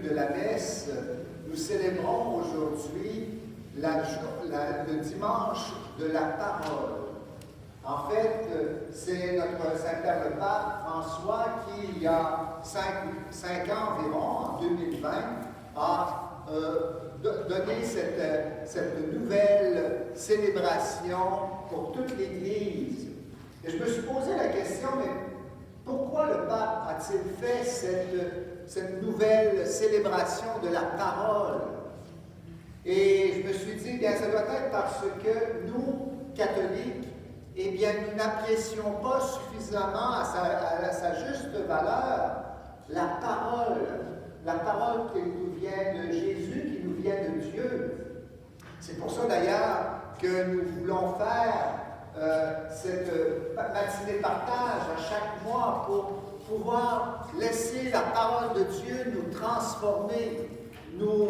de la messe, nous célébrons aujourd'hui le dimanche de la parole. En fait, c'est notre Saint-Père le Pape François qui, il y a 5 ans environ, en 2020, a donné cette nouvelle célébration pour toute l'Église. Et je me suis posé la question, mais pourquoi le pape a-t-il fait cette nouvelle célébration de la parole? Et je me suis dit, bien, ça doit être parce que nous, catholiques, eh bien, nous n'apprécions pas suffisamment à sa juste valeur la parole qui nous vient de Jésus, qui nous vient de Dieu. C'est pour ça d'ailleurs que nous voulons faire cette matinée partage à chaque mois pour pouvoir laisser la parole de Dieu nous transformer, nous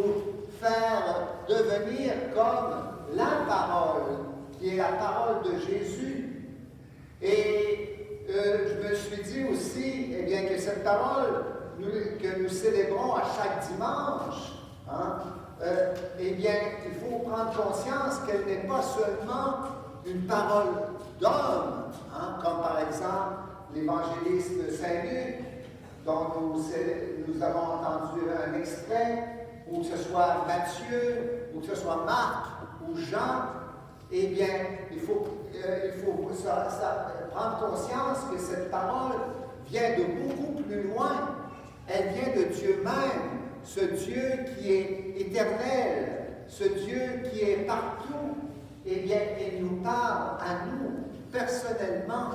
faire devenir comme la parole, qui est la parole de Jésus. Et je me suis dit aussi, eh bien, que cette parole que nous célébrons à chaque dimanche, eh bien, il faut prendre conscience qu'elle n'est pas seulement une parole d'homme, comme par exemple l'évangéliste Saint-Luc, dont nous avons entendu un extrait, ou que ce soit Matthieu, ou que ce soit Marc, ou Jean. Eh bien, il faut prendre conscience que cette parole vient de beaucoup plus loin. Elle vient de Dieu même, ce Dieu qui est éternel, ce Dieu qui est partout. Eh bien, il nous parle à nous, personnellement.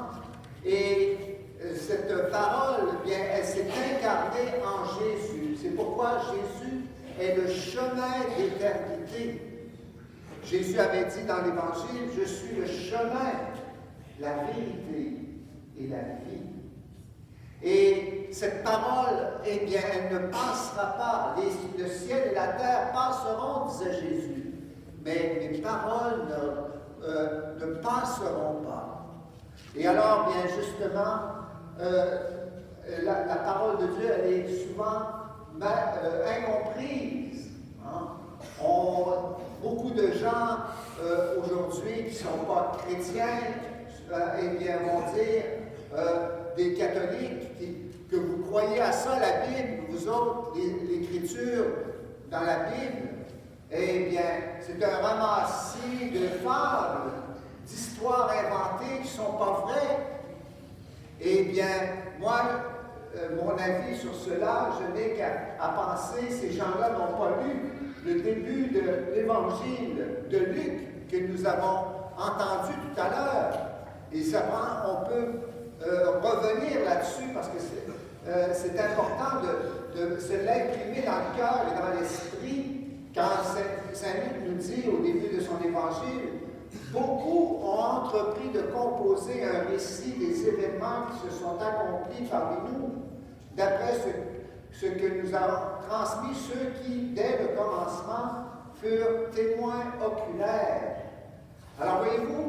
Et cette parole, eh bien, elle s'est incarnée en Jésus. C'est pourquoi Jésus est le chemin d'éternité. Jésus avait dit dans l'Évangile, « Je suis le chemin, la vérité et la vie. » Et cette parole, eh bien, elle ne passera pas. Le ciel et la terre passeront, disait Jésus. Mais mes paroles ne passeront pas. Et alors, bien justement, la parole de Dieu, elle est souvent incomprise. Beaucoup de gens aujourd'hui qui ne sont pas chrétiens, eh bien, vont dire, des catholiques, que vous croyez à ça, la Bible, vous autres, l'Écriture dans la Bible, eh bien, c'est un ramassis de fables, d'histoires inventées qui ne sont pas vraies. Eh bien, moi, mon avis sur cela, je n'ai qu'à penser, ces gens-là n'ont pas lu le début de l'Évangile de Luc que nous avons entendu tout à l'heure. Et ça on peut revenir là-dessus parce que c'est important de se l'imprimer dans le cœur et dans l'esprit quand Saint-Luc nous dit au début de son Évangile, beaucoup ont entrepris de composer un récit des événements qui se sont accomplis parmi nous, d'après ce que nous avons transmis ceux qui, dès le commencement, furent témoins oculaires. Alors, voyez-vous,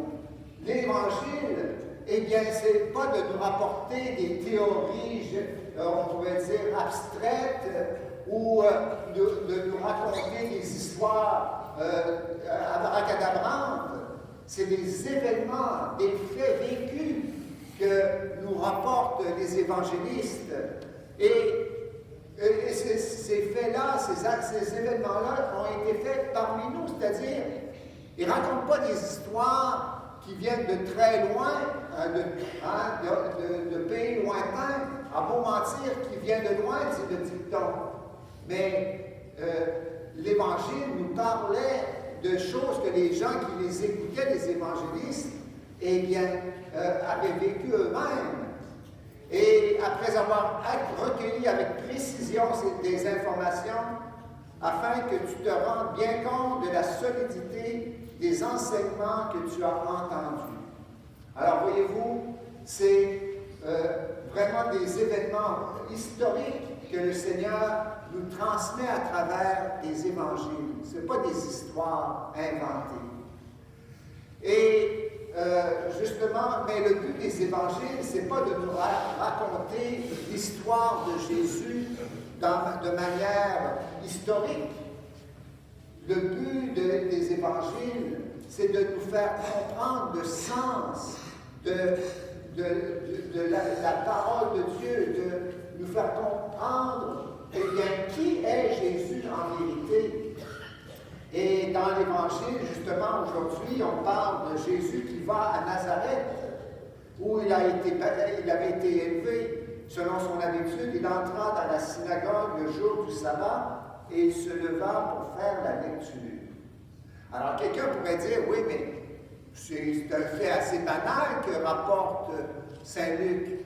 l'Évangile, eh bien, ce n'est pas de nous rapporter des théories, on pourrait dire, abstraites, ou de nous raconter des histoires abracadabrantes. C'est des événements, des faits vécus que nous rapportent les évangélistes. Et ces faits-là, ces événements-là ont été faits parmi nous, c'est-à-dire, ils ne racontent pas des histoires qui viennent de très loin, de pays lointains, à beau mentir, qui vient de loin, dit le dicton. Mais l'Évangile nous parlait de choses que les gens qui les écoutaient, les évangélistes, eh bien, avaient vécues eux-mêmes. Et après avoir recueilli avec précision des informations, afin que tu te rendes bien compte de la solidité des enseignements que tu as entendus. Alors, voyez-vous, c'est vraiment des événements historiques que le Seigneur nous transmet à travers des évangiles. Ce ne sont pas des histoires inventées. Et justement, mais le but des évangiles, ce n'est pas de nous raconter l'histoire de Jésus de manière historique. Le but des évangiles, c'est de nous faire comprendre le sens de la parole de Dieu, de nous faire comprendre, eh bien, qui est Jésus en vérité. Et dans l'Évangile, justement, aujourd'hui, on parle de Jésus qui va à Nazareth, où il avait été élevé selon son habitude. Il entra dans la synagogue le jour du sabbat et il se leva pour faire la lecture. Alors, quelqu'un pourrait dire, oui, mais c'est un fait assez banal que rapporte Saint Luc.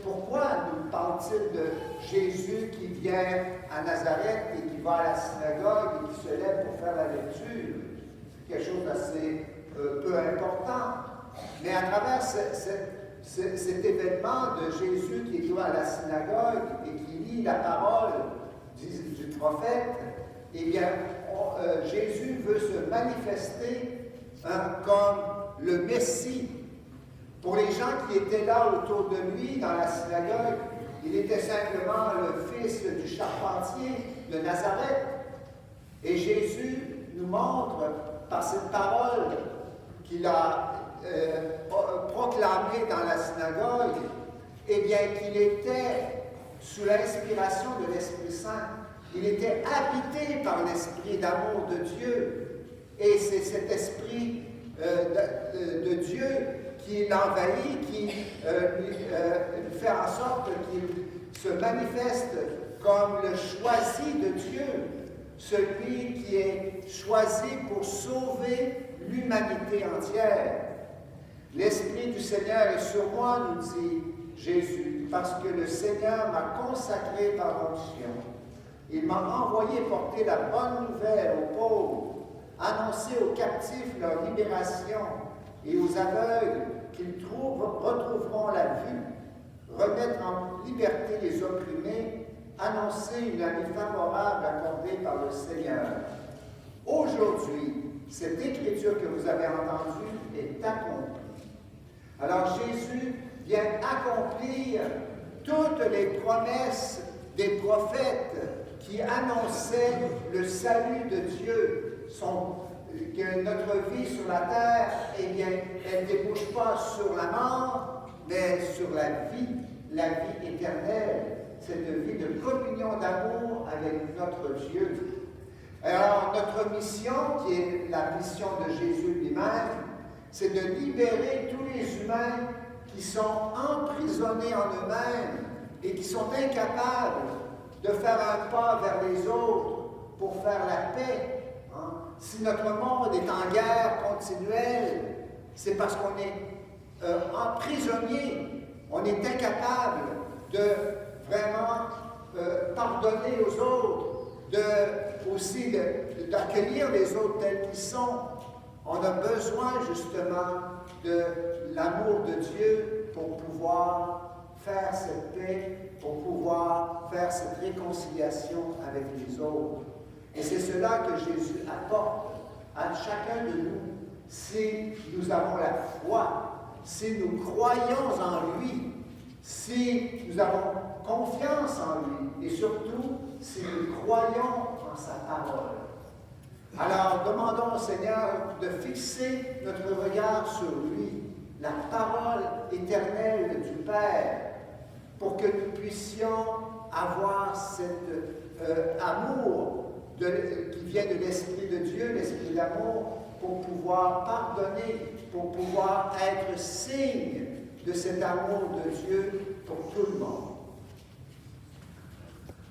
Pourquoi nous parle-t-il de Jésus qui vient à Nazareth et qui va à la synagogue et qui se lève pour faire la lecture? C'est quelque chose d'assez peu important. Mais à travers cet événement de Jésus qui est à la synagogue et qui lit la parole du prophète, eh bien, Jésus veut se manifester comme le Messie. Pour les gens qui étaient là autour de lui dans la synagogue, il était simplement le fils du charpentier de Nazareth. Et Jésus nous montre par cette parole qu'il a proclamée dans la synagogue, eh bien qu'il était sous l'inspiration de l'Esprit Saint. Il était habité par l'Esprit d'amour de Dieu. Et c'est cet Esprit de Dieu qui l'envahit, qui lui fait en sorte qu'il se manifeste comme le choisi de Dieu, celui qui est choisi pour sauver l'humanité entière. L'Esprit du Seigneur est sur moi, nous dit Jésus, parce que le Seigneur m'a consacré par onction. Il m'a envoyé porter la bonne nouvelle aux pauvres, annoncer aux captifs leur libération et aux aveugles qu'ils retrouveront la vue, remettre en liberté les opprimés, annoncer une année favorable accordée par le Seigneur. Aujourd'hui, cette écriture que vous avez entendue est accomplie. Alors Jésus vient accomplir toutes les promesses des prophètes qui annonçaient le salut de Dieu, que notre vie sur la terre, eh bien, elle ne débouche pas sur la mort, mais sur la vie éternelle, cette vie de communion d'amour avec notre Dieu. Alors, notre mission, qui est la mission de Jésus lui-même, c'est de libérer tous les humains qui sont emprisonnés en eux-mêmes et qui sont incapables de faire un pas vers les autres pour faire la paix. Si notre monde est en guerre continuelle, c'est parce qu'on est emprisonné, on est incapable de vraiment pardonner aux autres, aussi d'accueillir les autres tels qu'ils sont. On a besoin justement de l'amour de Dieu pour pouvoir faire cette paix, pour pouvoir faire cette réconciliation avec les autres. Et c'est cela que Jésus apporte à chacun de nous. Si nous avons la foi, si nous croyons en lui, si nous avons confiance en lui, et surtout, si nous croyons en sa parole. Alors, demandons au Seigneur de fixer notre regard sur lui, la parole éternelle du Père, pour que nous puissions avoir cet amour qui vient de l'Esprit de Dieu, l'Esprit d'amour, pour pouvoir pardonner, pour pouvoir être signe de cet amour de Dieu pour tout le monde.